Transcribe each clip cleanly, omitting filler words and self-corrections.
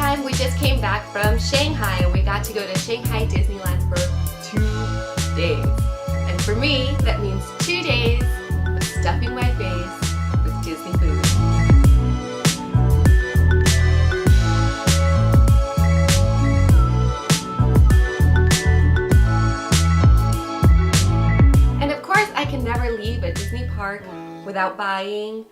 time, we just came back from Shanghai and we got to go to Shanghai Disneyland for 2 days. And for me, that means 2 days of stuffing my face with Disney food. And of course, I can never leave a Disney park without buying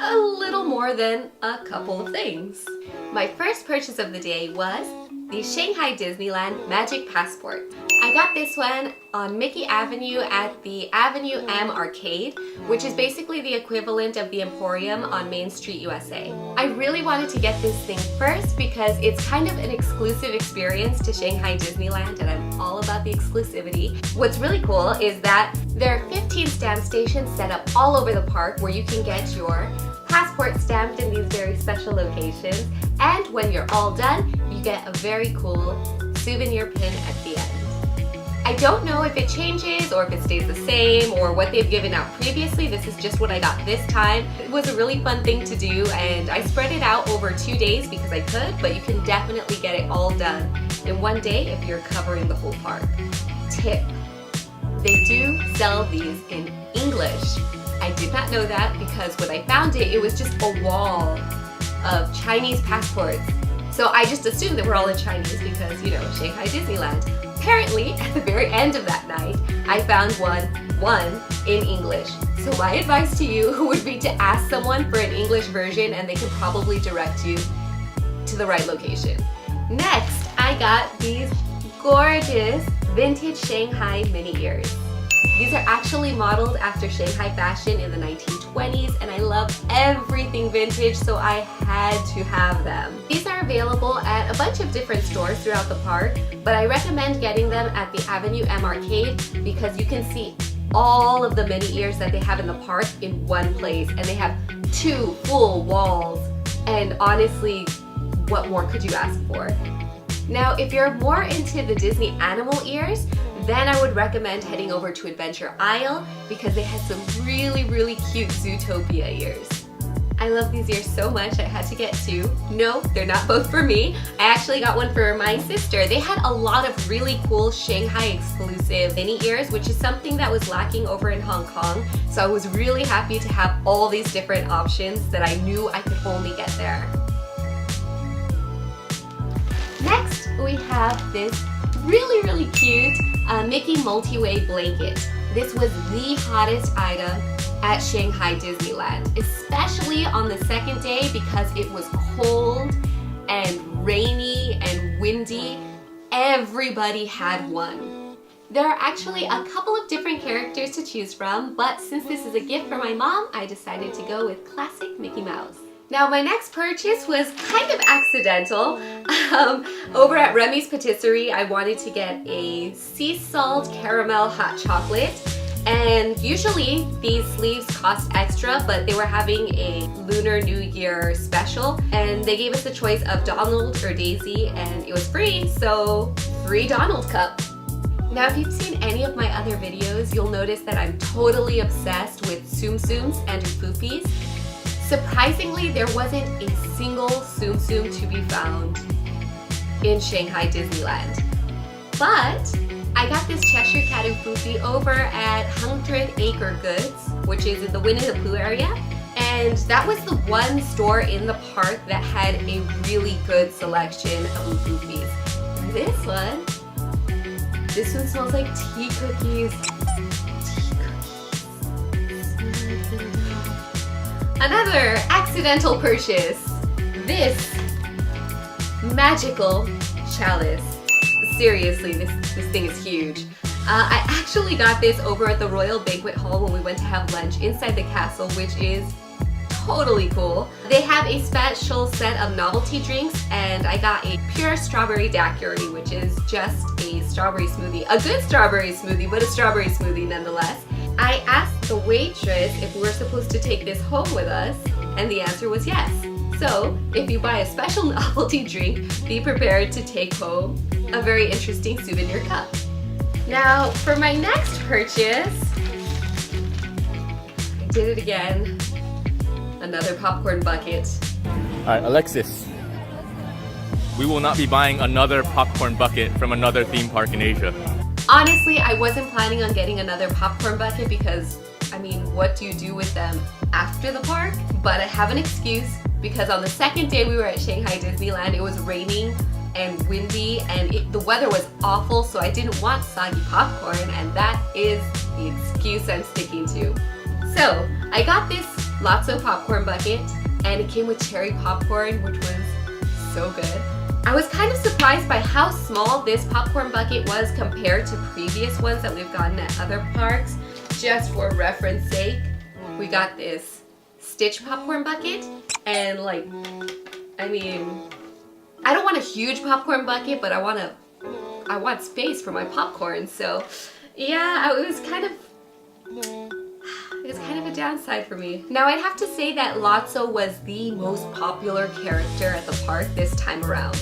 a little more than a couple of things. My first purchase of the day was the Shanghai Disneyland Magic Passport. I got this one on Mickey Avenue at the Avenue M Arcade, which is basically the equivalent of the Emporium on Main Street, USA. I really wanted to get this thing first because it's kind of an exclusive experience to Shanghai Disneyland, and I'm all about the exclusivity. What's really cool is that there are 15 stamp stations set up all over the park where you can get your passport stamped in these very special locations, and when you're all done, you get a very cool souvenir pin at the end. I don't know if it changes or if it stays the same or what they've given out previously. This is just what I got this time. It was a really fun thing to do, and I spread it out over 2 days because I could, but you can definitely get it all done in 1 day if you're covering the whole park. Tip: they do sell these in English. I did not know that because when I found it, it was just a wall of Chinese passports. So I just assumed that we're all in Chinese because, you know, Shanghai Disneyland. Apparently, at the very end of that night, I found one in English. So my advice to you would be to ask someone for an English version, and they can probably direct you to the right location. Next, I got these gorgeous vintage Shanghai mini ears. These are actually modeled after Shanghai fashion in the 1920s, and I love everything vintage, so I had to have them. These are available at a bunch of different stores throughout the park, but I recommend getting them at the Avenue M Arcade because you can see all of the mini ears that they have in the park in one place, and they have 2 full walls, and honestly, what more could you ask for? Now, if you're more into the Disney animal ears, then I would recommend heading over to Adventure Isle because they had some really, really cute Zootopia ears. I love these ears so much, I had to get 2. No, they're not both for me. I actually got one for my sister. They had a lot of really cool Shanghai exclusive mini ears, which is something that was lacking over in Hong Kong. So I was really happy to have all these different options that I knew I could only get there. Next, we have this really, really cute Mickey multi-way blanket. This was the hottest item at Shanghai Disneyland, especially on the second day because it was cold and rainy and windy. Everybody had one. There are actually a couple of different characters to choose from, but since this is a gift for my mom, I decided to go with classic Mickey Mouse. Now, my next purchase was kind of accidental. Over at Remy's Patisserie, I wanted to get a sea salt caramel hot chocolate. And usually these sleeves cost extra, but they were having a Lunar New Year special. And they gave us the choice of Donald or Daisy, and it was free, so free Donald cup. Now, if you've seen any of my other videos, you'll notice that I'm totally obsessed with Tsum Tsums and Foopies. Surprisingly, there wasn't a single Tsum Tsum to be found in Shanghai Disneyland. But I got this Cheshire Cat and Foofy over at 100 Acre Goods, which is in the Winnie the Pooh area. And that was the one store in the park that had a really good selection of Foofies. This one smells like tea cookies. Another accidental purchase. This magical chalice. Seriously, this thing is huge. I actually got this over at the Royal Banquet Hall when we went to have lunch inside the castle, which is totally cool. They have a special set of novelty drinks, and I got a pure strawberry daiquiri, which is just a strawberry smoothie. A good strawberry smoothie, but a strawberry smoothie nonetheless. I asked the waitress if we were supposed to take this home with us, and the answer was yes. So, if you buy a special novelty drink, be prepared to take home a very interesting souvenir cup. Now, for my next purchase, I did it again. Another popcorn bucket. Alright, Alexis. we will not be buying another popcorn bucket from another theme park in Asia. Honestly, I wasn't planning on getting another popcorn bucket because, I mean, what do you do with them after the park? But I have an excuse because on the second day we were at Shanghai Disneyland, it was raining and windy and the weather was awful, so I didn't want soggy popcorn, and that is the excuse I'm sticking to. So I got this Lotso popcorn bucket and it came with cherry popcorn, which was so good. I was kind of surprised by how small this popcorn bucket was compared to previous ones that we've gotten at other parks. Just for reference sake, we got this Stitch popcorn bucket, and like, I mean, I don't want a huge popcorn bucket, but I want space for my popcorn. So yeah, it was kind of a downside for me. Now I'd have to say that Lotso was the most popular character at the park this time around,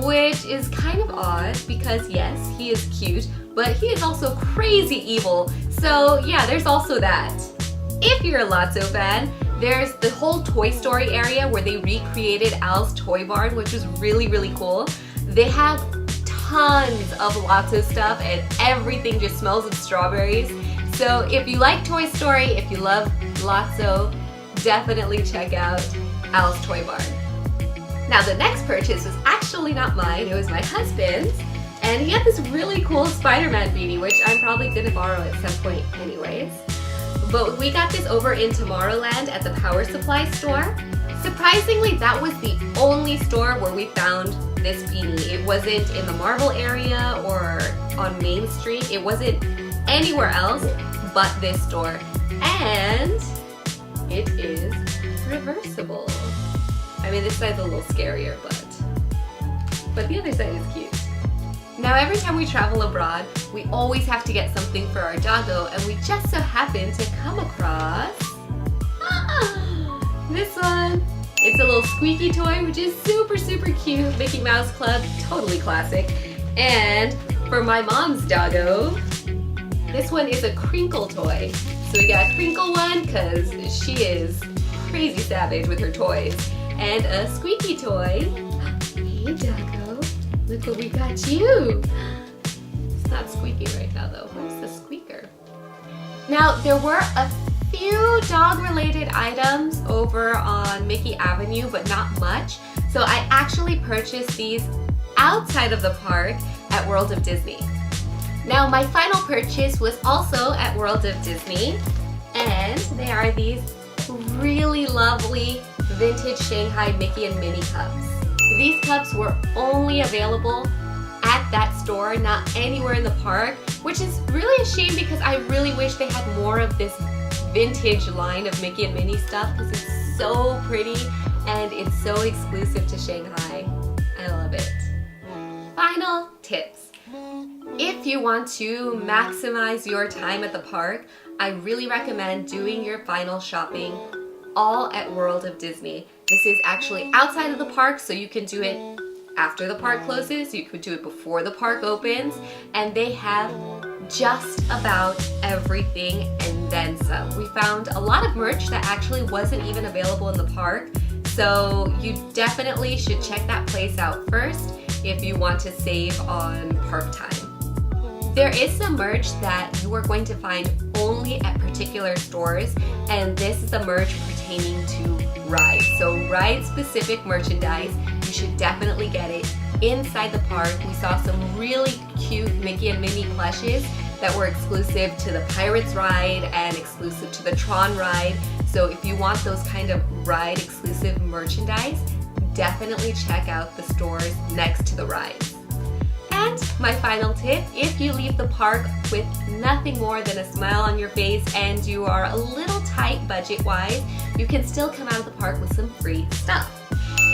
which is kind of odd because yes, he is cute, but he is also crazy evil. So yeah, there's also that. If you're a Lotso fan, there's the whole Toy Story area where they recreated Al's Toy Barn, which was really, really cool. They have tons of Lotso stuff and everything just smells of strawberries. So if you like Toy Story, if you love Lotso, definitely check out Al's Toy Barn. Now the next purchase was actually not mine, it was my husband's, and he had this really cool SpiderMan beanie, which I'm probably gonna borrow at some point anyways. But we got this over in Tomorrowland at the Power Supply store. Surprisingly, that was the only store where we found this beanie. It wasn't in the Marvel area or on Main Street. It wasn't anywhere else but this store. And it is reversible. I mean, this side's a little scarier, but the other side is cute. Now every time we travel abroad, we always have to get something for our doggo, and we just so happen to come across this one. It's a little squeaky toy, which is super, super cute. Mickey Mouse Club, totally classic. And for my mom's doggo, this one is a crinkle toy. So we got a crinkle one because she is crazy savage with her toys. And a squeaky toy. Hey doggo, look what we got you. It's not squeaking right now though. Where's the squeaker? Now there were a few dog related items over on Mickey Avenue, but not much. So I actually purchased these outside of the park at World of Disney. Now my final purchase was also at World of Disney, and they are these really lovely vintage Shanghai Mickey and Minnie cups. These cups were only available at that store, not anywhere in the park, which is really a shame because I really wish they had more of this vintage line of Mickey and Minnie stuff because it's so pretty and it's so exclusive to Shanghai. I love it. Final tips. If you want to maximize your time at the park, I really recommend doing your final shopping all at World of Disney. This is actually outside of the park, so you can do it after the park closes, you could do it before the park opens, and they have just about everything and then some. We found a lot of merch that actually wasn't even available in the park, so you definitely should check that place out first if you want to save on park time. There is some merch that you are going to find only at particular stores, and this is the merch pertaining to rides. So ride-specific merchandise, you should definitely get it inside the park. We saw some really cute Mickey and Minnie plushes that were exclusive to the Pirates ride and exclusive to the Tron ride. So if you want those kind of ride-exclusive merchandise, definitely check out the stores next to the rides. And my final tip, if you leave the park with nothing more than a smile on your face and you are a little tight budget-wise, you can still come out of the park with some free stuff.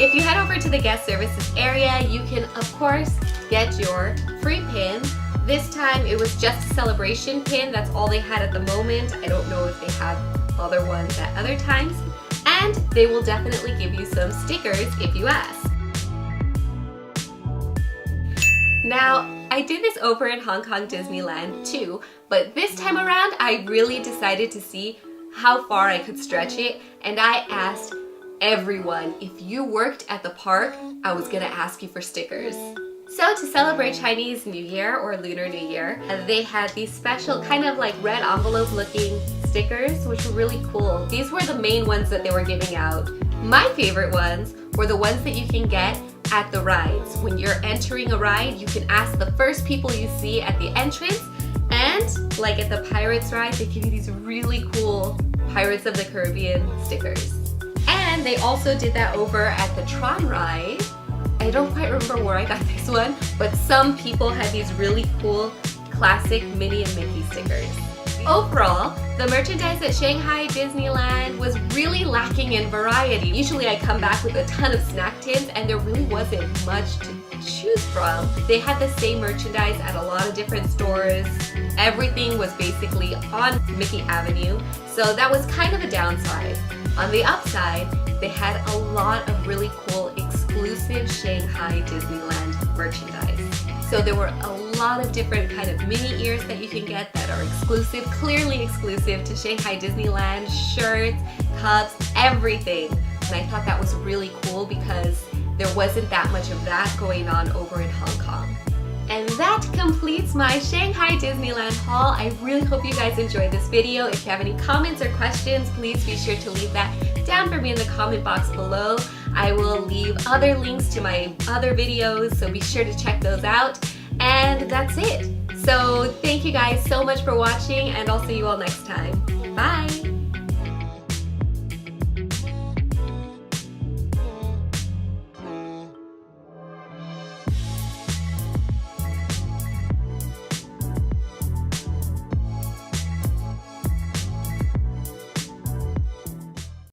If you head over to the guest services area, you can of course get your free pin. This time it was just a celebration pin, that's all they had at the moment. I don't know if they have other ones at other times. And they will definitely give you some stickers if you ask. Now, I did this over in Hong Kong Disneyland too, but this time around I really decided to see how far I could stretch it, and I asked everyone, if you worked at the park, I was gonna ask you for stickers. So to celebrate Chinese New Year or Lunar New Year, they had these special kind of like red envelope looking stickers, which were really cool. These were the main ones that they were giving out. My favorite ones were the ones that you can get at the rides. When you're entering a ride, you can ask the first people you see at the entrance, and like at the Pirates ride, they give you these really cool Pirates of the Caribbean stickers. And they also did that over at the Tron ride. I don't quite remember where I got this one, but some people had these really cool classic Minnie and Mickey stickers. Overall, the merchandise at Shanghai Disneyland was really lacking in variety. Usually I come back with a ton of snack tins and there really wasn't much to choose from. They had the same merchandise at a lot of different stores. Everything was basically on Mickey Avenue, so that was kind of a downside. On the upside, they had a lot of really cool exclusive Shanghai Disneyland merchandise. So there were a lot of different kind of mini ears that you can get that are exclusive, clearly exclusive to Shanghai Disneyland, shirts, cups, everything. And I thought that was really cool because there wasn't that much of that going on over in Hong Kong. And that completes my Shanghai Disneyland haul. I really hope you guys enjoyed this video. If you have any comments or questions, please be sure to leave that down for me in the comment box below. I will leave other links to my other videos, so be sure to check those out. And that's it. So thank you guys so much for watching, and I'll see you all next time. Bye!